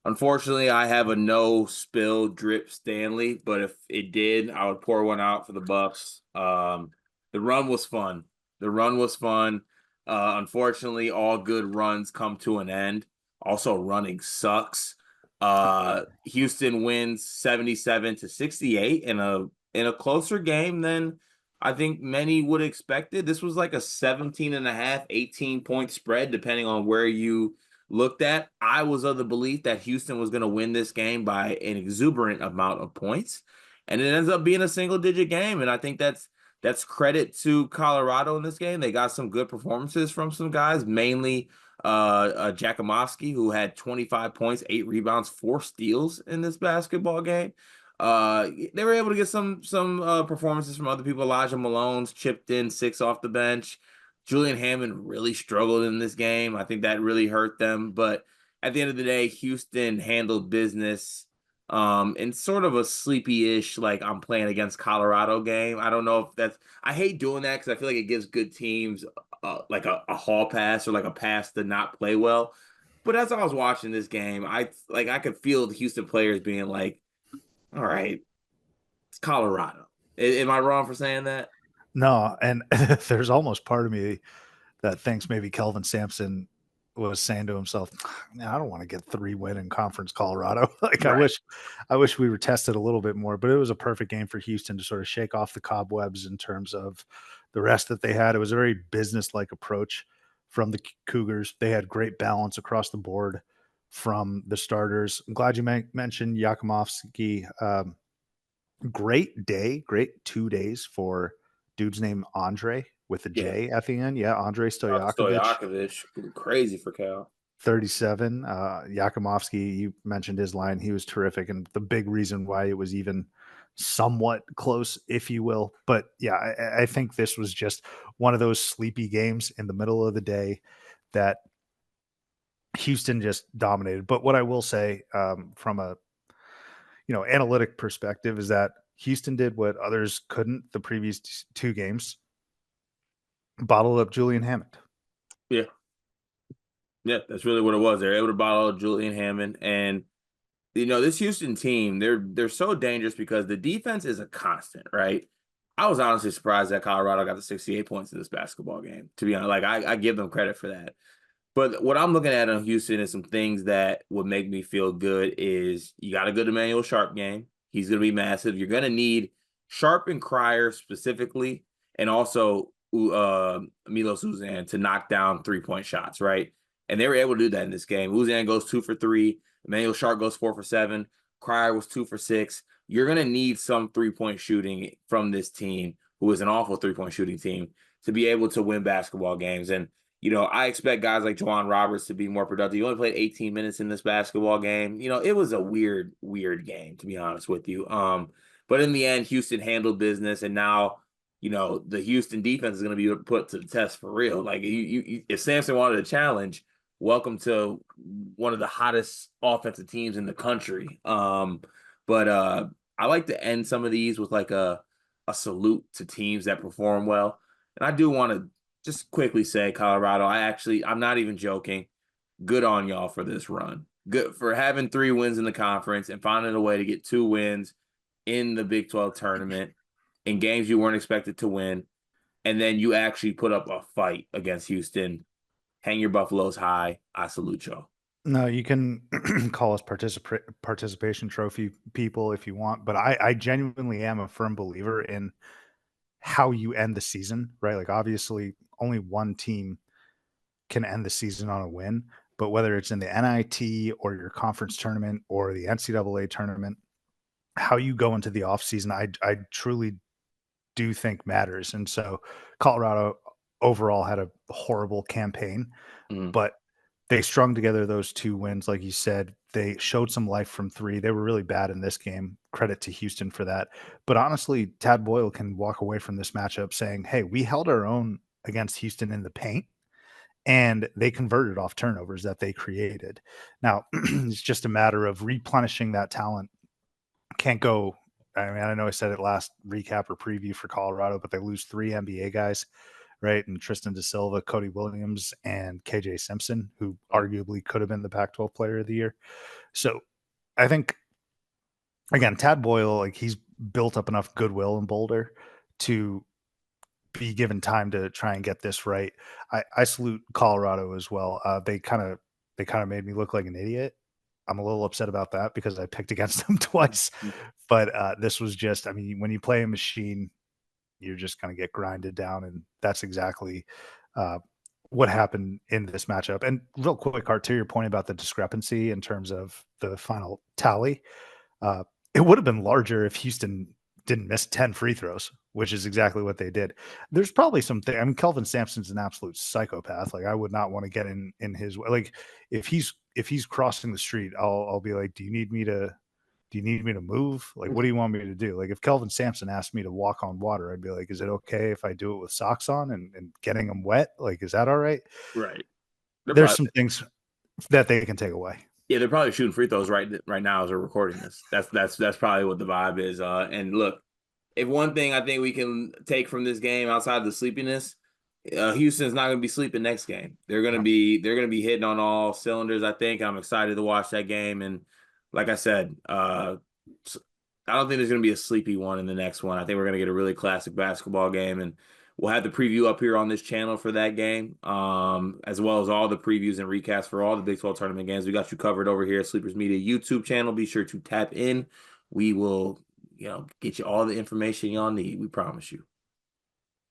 Unfortunately, I have a no spill drip Stanley, but if it did, I would pour one out for the Bucks. The run was fun. The run was fun. Unfortunately, all good runs come to an end. Also, running sucks. Houston wins 77-68 in a closer game than I think many would expected. This was like a 17 and a half, 18-point spread, depending on where you looked at. I was of the belief that Houston was going to win this game by an exuberant amount of points, and it ends up being a single digit game. And I think that's credit to Colorado in this game. They got some good performances from some guys, mainly Jakumovski, who had 25 points, 8 rebounds, 4 steals in this basketball game. They were able to get some performances from other people. Elijah Malone's chipped in 6 off the bench. Julian Hammond really struggled in this game. I think that really hurt them. But at the end of the day, Houston handled business in sort of a sleepy-ish, like I'm playing against Colorado game. I don't know if that's, I hate doing that because I feel like it gives good teams like a hall pass or like a pass to not play well. But as I was watching this game, I could feel the Houston players being like, all right, it's Colorado. Am I wrong for saying that? No, and there's almost part of me that thinks maybe Kelvin Sampson was saying to himself, "Man, I don't want to get 3 win in Conference Colorado. Like Right. I wish we were tested a little bit more." But it was a perfect game for Houston to sort of shake off the cobwebs in terms of the rest that they had. It was a very business-like approach from the Cougars. They had great balance across the board from the starters. I'm glad you mentioned Yakumovsky. Great day, great 2 days for dude's name Andre with a Yeah. J at the end. Yeah, Andre Stojakovic, Stojakovic, crazy for Cal. 37. Yakumovsky, you mentioned his line. He was terrific. And the big reason why it was even somewhat close, if you will. But yeah, I think this was just one of those sleepy games in the middle of the day that Houston just dominated. But what I will say from a analytic perspective is that Houston did what others couldn't the previous 2 games, bottled up Julian Hammond. Yeah. Yeah, that's really what it was. They're able to bottle out Julian Hammond, and this Houston team, they're so dangerous because the defense is a constant, right? I was honestly surprised that Colorado got the 68 points in this basketball game. To be honest, like I give them credit for that. But what I'm looking at on Houston is some things that would make me feel good is you got a good Emmanuel Sharp game. He's going to be massive. You're going to need Sharp and Crier specifically, and also Milos Uzan to knock down 3-point shots, right? And they were able to do that in this game. Uzan goes 2 for 3. Emmanuel Sharp goes 4 for 7. Crier was 2 for 6. You're going to need some 3-point shooting from this team, who is an awful 3-point shooting team, to be able to win basketball games. And I expect guys like Juwan Roberts to be more productive. You only played 18 minutes in this basketball game. It was a weird, weird game, to be honest with you. But in the end, Houston handled business, and now, the Houston defense is going to be put to the test for real. Like, if Sampson wanted a challenge, welcome to one of the hottest offensive teams in the country. But I like to end some of these with like a salute to teams that perform well. And I do want to just quickly say, Colorado, I'm not even joking. Good on y'all for this run. Good for having 3 wins in the conference and finding a way to get 2 wins in the Big 12 tournament in games you weren't expected to win. And then you actually put up a fight against Houston. Hang your Buffaloes high. I salute y'all. No, you can call us participation trophy people if you want, but I genuinely am a firm believer in how you end the season, right? Like obviously only one team can end the season on a win, but whether it's in the NIT or your conference tournament or the NCAA tournament, how you go into the offseason, I truly do think matters. And so Colorado overall had a horrible campaign, Mm. but they strung together those 2 wins. Like you said, they showed some life from 3. They were really bad in this game. Credit to Houston for that. But honestly, Tad Boyle can walk away from this matchup saying, hey, we held our own against Houston in the paint and they converted off turnovers that they created. Now, it's just a matter of replenishing that talent. Can't go. I mean, I know I said it last recap or preview for Colorado, but they lose 3 NBA guys. right? And Tristan Da Silva, Cody Williams, and KJ Simpson, who arguably could have been the Pac-12 Player of the Year. So I think, again, Tad Boyle, like, he's built up enough goodwill in Boulder to be given time to try and get this right. I salute Colorado as well. They kind of made me look like an idiot. I'm a little upset about that because I picked against them twice. But this was just, I mean, when you play a machine, you're just going to get grinded down, and that's exactly uh, what happened in this matchup. And real quick, Art, to your point about the discrepancy in terms of the final tally, uh, it would have been larger if Houston didn't miss 10 free throws, which is exactly what they did. There's probably something. I mean, Kelvin Sampson's an absolute psychopath. Like, I would not want to get in his way. Like, if he's crossing the street, I'll be like, do you need me to move? Like, what do you want me to do? Like, if Kelvin Sampson asked me to walk on water, I'd be like, is it okay if I do it with socks on and getting them wet? Like, is that all right? Right. They're There's probably some things that they can take away. Yeah, they're probably shooting free throws right now as we're recording this. That's probably what the vibe is. And look, if one thing I think we can take from this game outside of the sleepiness, Houston's not going to be sleeping next game. They're going to be hitting on all cylinders. I think I'm excited to watch that game. And like I said, I don't think there's going to be a sleepy one in the next one. I think we're going to get a really classic basketball game, and we'll have the preview up here on this channel for that game, as well as all the previews and recaps for all the Big 12 tournament games. We got you covered over here at Sleepers Media YouTube channel. Be sure to tap in. We will, get you all the information y'all need. We promise you.